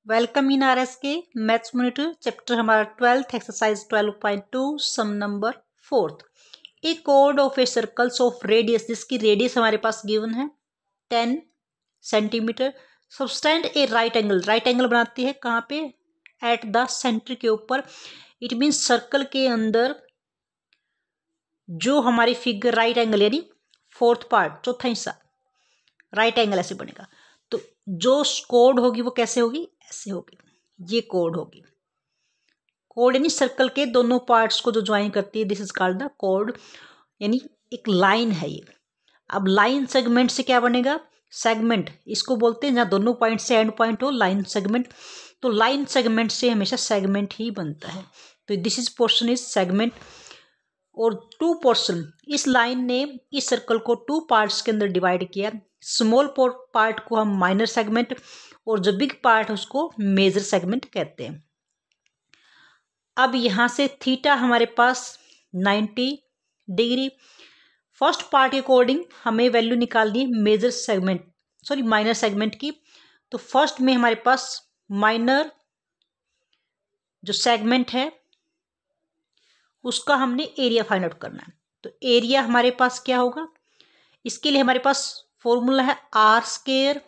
Welcome in RS के maths monitor chapter हमारा 12th exercise 12.2 sum number 4th। A कोड of a circles of radius, जिसकी radius हमारे पास गिवन है 10 centimetre. Subtend a right angle बनाती है कहाँ पे? एट द सेंटर के ऊपर। इट मीन्स सर्कल के अंदर जो हमारी फिगर राइट एंगल यानी फोर्थ पार्ट चौथा हिस्सा राइट एंगल ऐसे बनेगा। तो जो कोड होगी वो कैसे होगी? ऐसे होगी, ये कोड होगी। कोड यानी सर्कल के दोनों पार्ट्स को जो ज्वाइन करती है, this is called the code, यानी एक लाइन है ये। अब लाइन सेगमेंट से क्या बनेगा? सेगमेंट इसको बोलते हैं जहाँ दोनों पॉइंट से एंड पॉइंट हो, लाइन सेगमेंट। तो लाइन सेगमेंट से हमेशा सेगमेंट ही बनता है। तो this is portion is segment. और टू पोर्शन, इस लाइन ने इस सर्कल को टू पार्ट्स के अंदर डिवाइड किया। स्मॉल पार्ट को हम माइनर सेगमेंट और जो बिग पार्ट है उसको मेजर सेगमेंट कहते हैं। अब यहाँ से थीटा हमारे पास 90 डिग्री। फर्स्ट पार्ट के अकॉर्डिंग हमें वैल्यू निकालनी है मेजर सेगमेंट माइनर सेगमेंट की। तो फर्स्ट में हमारे पास माइनर जो सेगमेंट है उसका हमने एरिया फाइंड आउट करना है। तो एरिया हमारे पास क्या होगा? इसके लिए हमारे पास फॉर्मूला है R square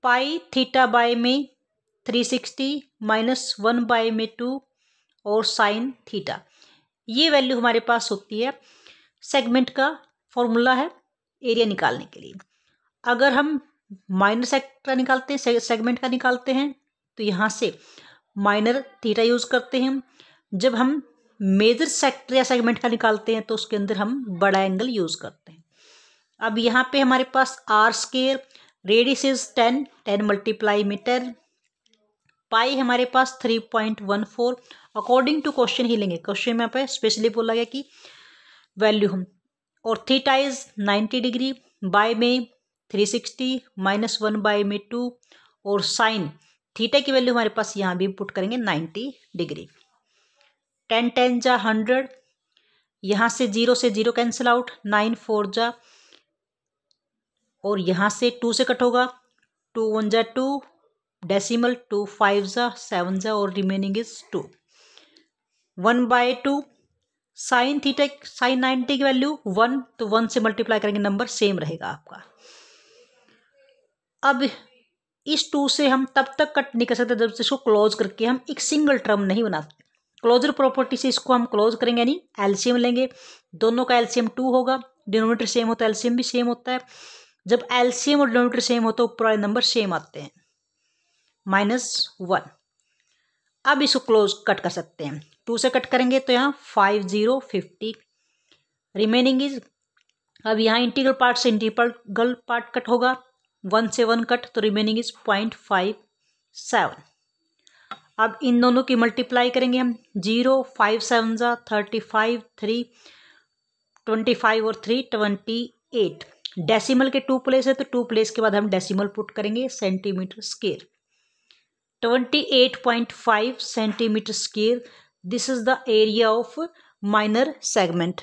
pi theta by में 360 माइनस 1 बाय में 2 और साइन थीटा। ये वैल्यू हमारे पास होती है सेगमेंट का फॉर्मूला है एरिया निकालने के लिए। अगर हम माइनर सेक्टर निकालते हैं, सेगमेंट का निकालते हैं, तो यहाँ से माइनर थीटा यूज करते हैं। जब हम मेजर सेक्टर या सेगमेंट का निकालते हैं तो उसके अंदर हम बड़ा एंगल यूज करते हैं। अब यहाँ पे हमारे पास R square, radius is 10 multiply में 10, पाई हमारे पास 3.14। अकॉर्डिंग टू क्वेश्चन ही लेंगे, क्वेश्चन में यहाँ पे स्पेशली बोला गया कि वैल्यू हम, और थीटा इज 90 डिग्री, बाय में 360 माइनस 1 बाय में 2 और साइन थीटा की वैल्यू हमारे पास यहाँ भी पुट करेंगे 90 डिग्री। 10 10 जा 100, यहाँ से 0 से 0 कैंसिल आउट, 9 4 जा, और यहाँ से 2 से कट होगा, 2 1 जा 2, डेसिमल 2 5 जा 7 जा और remaining is 2। 1 by 2 sine theta, sine 90 की वैल्यू 1, तो 1 से मल्टीप्लाई करेंगे नंबर सेम रहेगा आपका। अब इस 2 से हम तब तक कट नहीं कर सकते जब इसको क्लोज करके हम एक सिंगल टर्म नहीं बनाते। क्लोजर प्रॉपर्टी से इसको हम क्लोज करेंगे, यानी एलसीएम लेंगे। दोनों का एलसीएम 2 होगा, डिनोमिनेटर सेम होता है एलसीएम भी सेम होता है। जब एलसीएम और डिनोमिनेटर सेम होता है ऊपर वाले नंबर सेम आते हैं, -1। अब इसको क्लोज कट कर सकते हैं, 2 से कट करेंगे तो यहाँ 5 0 50, रिमेनिंग इज, अब यहाँ इंटीग्रल पार्ट से इंटीग्रल पार्ट कट होगा, 1 से 1 कट, तो रिमेनिंग इज 0.57। अब इन दोनों की मल्टीप्लाई करेंगे हम, 0 5 7 जा 35, 3 25 और 3 28। डेसिमल के 2 प्लेस है तो 2 प्लेस के बाद हम डेसिमल पुट करेंगे centimetre square, 28.5 centimetre square. This is the area of minor segment.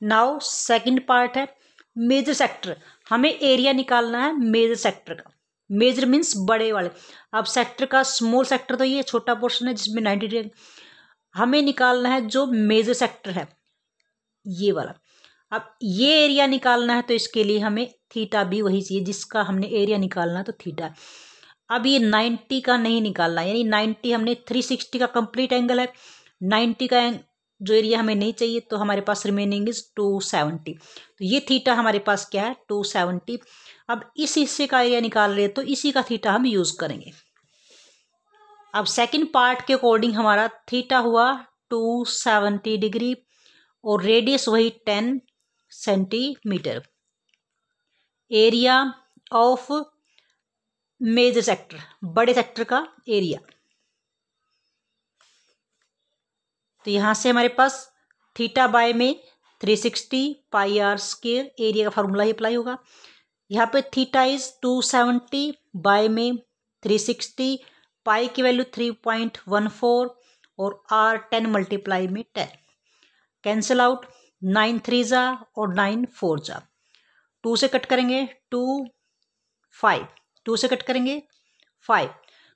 Now second part है मेजर सेक्टर। हमें एरिया निकालना है मेजर सेक्टर का। मेजर मीन्स बड़े वाले। अब सेक्टर का स्मॉल सेक्टर तो ये छोटा पोर्शन है जिसमें 90 डिग्री। हमें निकालना है जो मेजर सेक्टर है ये वाला। अब ये एरिया निकालना है तो इसके लिए हमें थीटा भी वही चाहिए जिसका हमने एरिया निकालना है, तो थीटा। अब ये 90 का नहीं निकालना, यानी 90 हमने 360 का कंप्लीट एंगल है, 90 का जो एरिया हमें नहीं चाहिए, तो हमारे पास रिमेनिंग इज 270। तो ये थीटा हमारे पास क्या है? 270। अब इस हिस्से का एरिया निकाल रहे हैं तो इसी का थीटा हम यूज करेंगे। अब सेकंड पार्ट के अकॉर्डिंग हमारा थीटा हुआ 270 डिग्री और रेडियस वही 10 centimetre. Area of major sector, बड़े सेक्टर का एरिया, तो यहां से हमारे पास थीटा बाय में 360 पाई आर स्क्वायर, एरिया का फॉर्मूला ही अप्लाई होगा। यहाँ पे थीटा इज 270 बाय में 360, पाई की वैल्यू 3.14 और आर 10 मल्टीप्लाई में 10, कैंसिल आउट, 9 3 जा और 9 4 जा, 2 से कट करेंगे 2 5, 2 से कट करेंगे 5,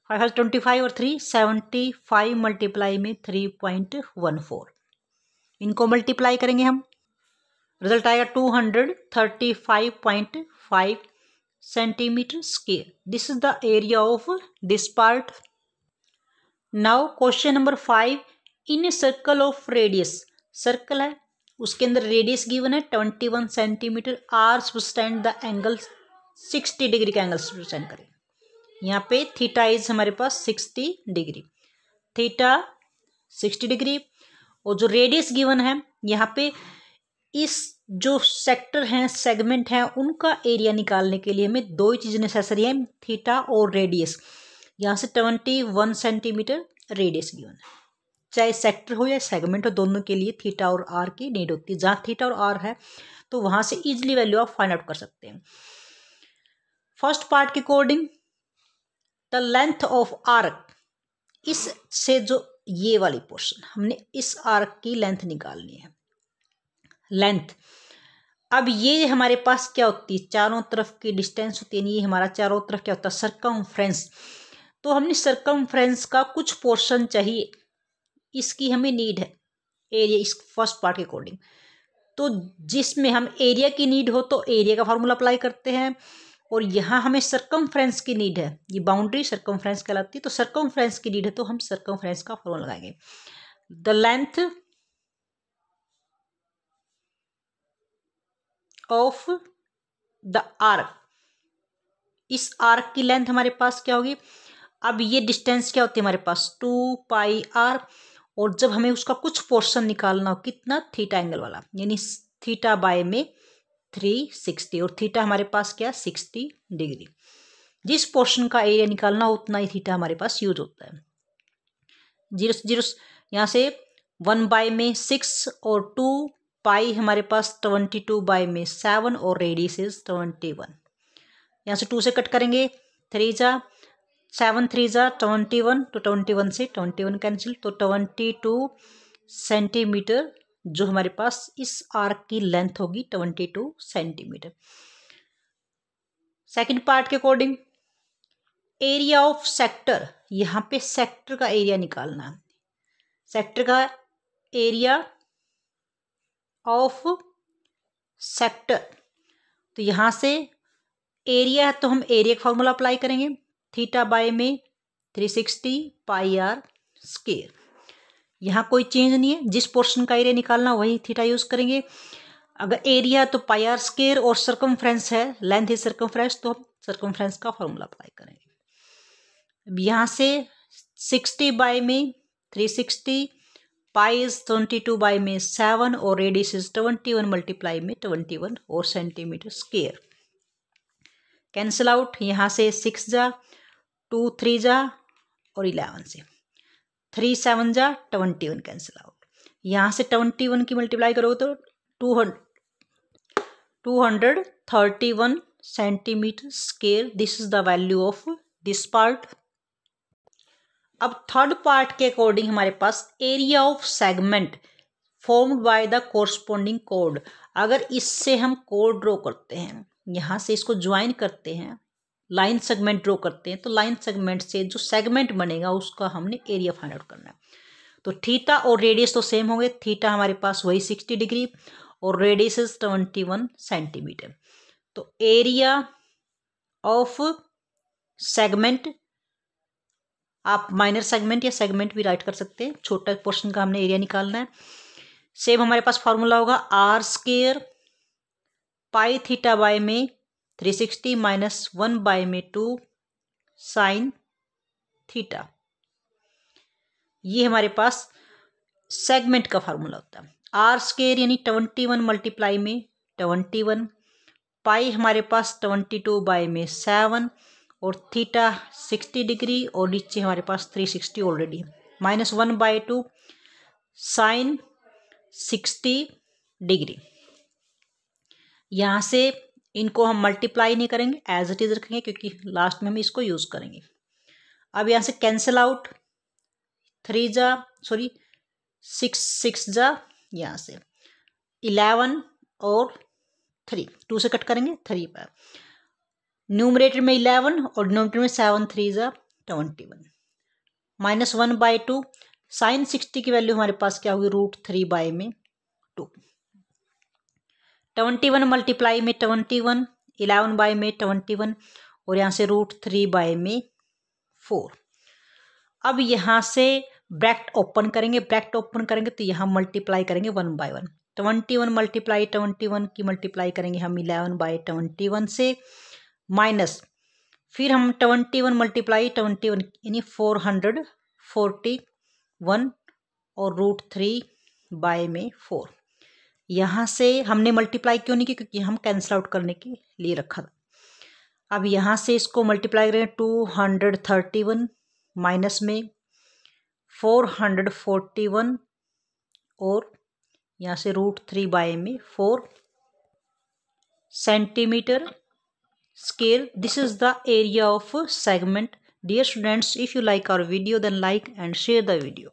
525 और 3 75 मल्टीप्लाई में 3.14, इनको मल्टीप्लाई करेंगे हम, रिजल्ट आएगा 235.5 centimetre square. This is the area of this part. Now question number 5, in a circle of radius, circle है उसके अंदर रेडियस गिवन है 21 centimetre, are stand the angle 60 degree का एंगल स्टैंड करें। यहाँ पे थीटा इज हमारे पास 60 डिग्री, थीटा 60 डिग्री, और जो रेडियस गिवन है यहाँ पे इस जो सेक्टर हैं सेगमेंट हैं उनका एरिया निकालने के लिए हमें दो ही चीज़ नेसेसरी है, थीटा और रेडियस। यहाँ से 21 सेंटीमीटर रेडियस गिवन है, चाहे सेक्टर हो या सेगमेंट हो, दोनों के लिए थीटा और आर की नीड होती है। जहाँ थीटा और आर है तो वहाँ से इजीली वैल्यू आप फाइंड आउट कर सकते हैं। फर्स्ट पार्ट के according the length of arc, इस से जो ये वाली पोर्शन हमने इस आर्क की लेंथ निकालनी है, लेंथ। अब ये हमारे पास क्या होती है, चारों तरफ की डिस्टेंस होती है, ये हमारा चारों तरफ क्या होता है, सर्कमफ्रेंस। तो हमने सर्कमफ्रेंस का कुछ पोर्शन चाहिए, इसकी हमें नीड है एरिया, इस फर्स्ट पार्ट के अकॉर्डिंग। तो जिसमें हम एरिया की नीड हो तो एरिया का फार्मूला अप्लाई करते हैं, और यहाँ हमें सर्कमफ्रेंस की नीड है, ये बाउंड्री सर्कमफ्रेंस कहलाती है, तो सर्कमफ्रेंस की नीड है तो हम सर्कमफ्रेंस का फार्मूला लगाएंगे। The length of the arc, इस आर्क की लेंथ हमारे पास क्या होगी, अब ये डिस्टेंस क्या होती है हमारे पास 2πr, और जब हमें उसका कुछ पोर्शन निकालना हो कितना, थीटा एंगल वाला, यानी थीटा बाय में 360, और थीटा हमारे पास क्या 60 डिग्री। जिस पोर्शन का एरिया निकालना हो उतना ही थीटा हमारे पास यूज होता है। 0 यहाँ से 1/6 और 2π हमारे पास 22/7 और रेडियस इज 21। यहाँ से 2 से कट करेंगे, 3 जा 7 3 जा 21, तो 21 से 21 कैंसिल, तो 22 सेंटीमीटर जो हमारे पास इस आर्क की लेंथ होगी 22 सेंटीमीटर। सेकंड पार्ट के अकॉर्डिंग एरिया ऑफ सेक्टर, यहाँ पे सेक्टर का एरिया निकालना है, सेक्टर का एरिया ऑफ सेक्टर। तो यहाँ से एरिया है तो हम एरिया का फॉर्मूला अप्लाई करेंगे, थीटा बाय में 360πr स्क्वायर। यहाँ कोई चेंज नहीं है, जिस पोर्शन का एरिया निकालना वही थीटा यूज करेंगे। अगर एरिया तो πr स्क्वायर और सर्कमफ्रेंस है, लेंथ इज सर्कमफ्रेंस, तो हम सर्कमफ्रेंस का फॉर्मूला अप्लाई करेंगे। अब यहाँ से 60 बाय में 360, पाई इज 22/7 और रेडियस इज 21 मल्टीप्लाई में 21 और सेंटीमीटर स्क्वायर। कैंसिल आउट, यहाँ से 6 जा 2 3 जा और 11 से 3 7 जा 21 कैंसिल आउट। यहाँ से 21 की मल्टीप्लाई करोगे तो 231 centimetre square. This is the value of this part. अब थर्ड पार्ट के अकॉर्डिंग हमारे पास area of segment formed by the corresponding कोड। अगर इससे हम कोड ड्रॉ करते हैं, यहाँ से इसको ज्वाइन करते हैं, लाइन सेगमेंट ड्रॉ करते हैं, तो लाइन सेगमेंट से जो सेगमेंट बनेगा उसका हमने एरिया फाइंड आउट करना है। तो थीटा और रेडियस तो सेम होंगे, थीटा हमारे पास वही 60 डिग्री और रेडियस 21 सेंटीमीटर। तो एरिया ऑफ सेगमेंट, आप माइनर सेगमेंट या सेगमेंट भी राइट कर सकते हैं, छोटा पोर्शन का हमने एरिया निकालना है। सेम हमारे पास फॉर्मूला होगा R square pi theta by में 360 माइनस 1 बाय में 2 साइन थीटा। ये हमारे पास सेगमेंट का फार्मूला होता है। आर स्क्वायर यानी 21 मल्टीप्लाई में 21, पाई हमारे पास 22/7 और थीटा 60 डिग्री और नीचे हमारे पास 360 ऑलरेडी, माइनस 1/2 साइन 60 डिग्री। यहाँ से इनको हम मल्टीप्लाई नहीं करेंगे, एज इट इज रखेंगे क्योंकि लास्ट में हम इसको यूज करेंगे। अब यहाँ से कैंसिल आउट, 6 जा यहाँ से 11 और 3, 2 से कट करेंगे 3 पर न्यूमरेटर में 11 और डिनोमिनेटर में 7 3 ज़ा 21 -1/2 साइन 60 की वैल्यू हमारे पास क्या होगी √3 में 2 21 मल्टीप्लाई में 21 11 में 21 और यहाँ से √3 में 4। अब यहाँ से ब्रैकेट ओपन करेंगे तो यहाँ मल्टीप्लाई करेंगे 1/1 21 मल्टीप्लाई 21 की मल्टीप्लाई करेंगे हम 11/21 से माइनस फिर हम 21 मल्टीप्लाई 21 यानी 441 और √3 में 4। यहाँ से हमने मल्टीप्लाई क्यों नहीं की क्योंकि हम कैंसिल आउट करने के लिए रखा था। अब यहाँ से इसको मल्टीप्लाई करें 231 माइनस में 441 और यहाँ से √3 में 4 centimetre square. This is the area of segment. Dear students, if you like our video, then like and share the video.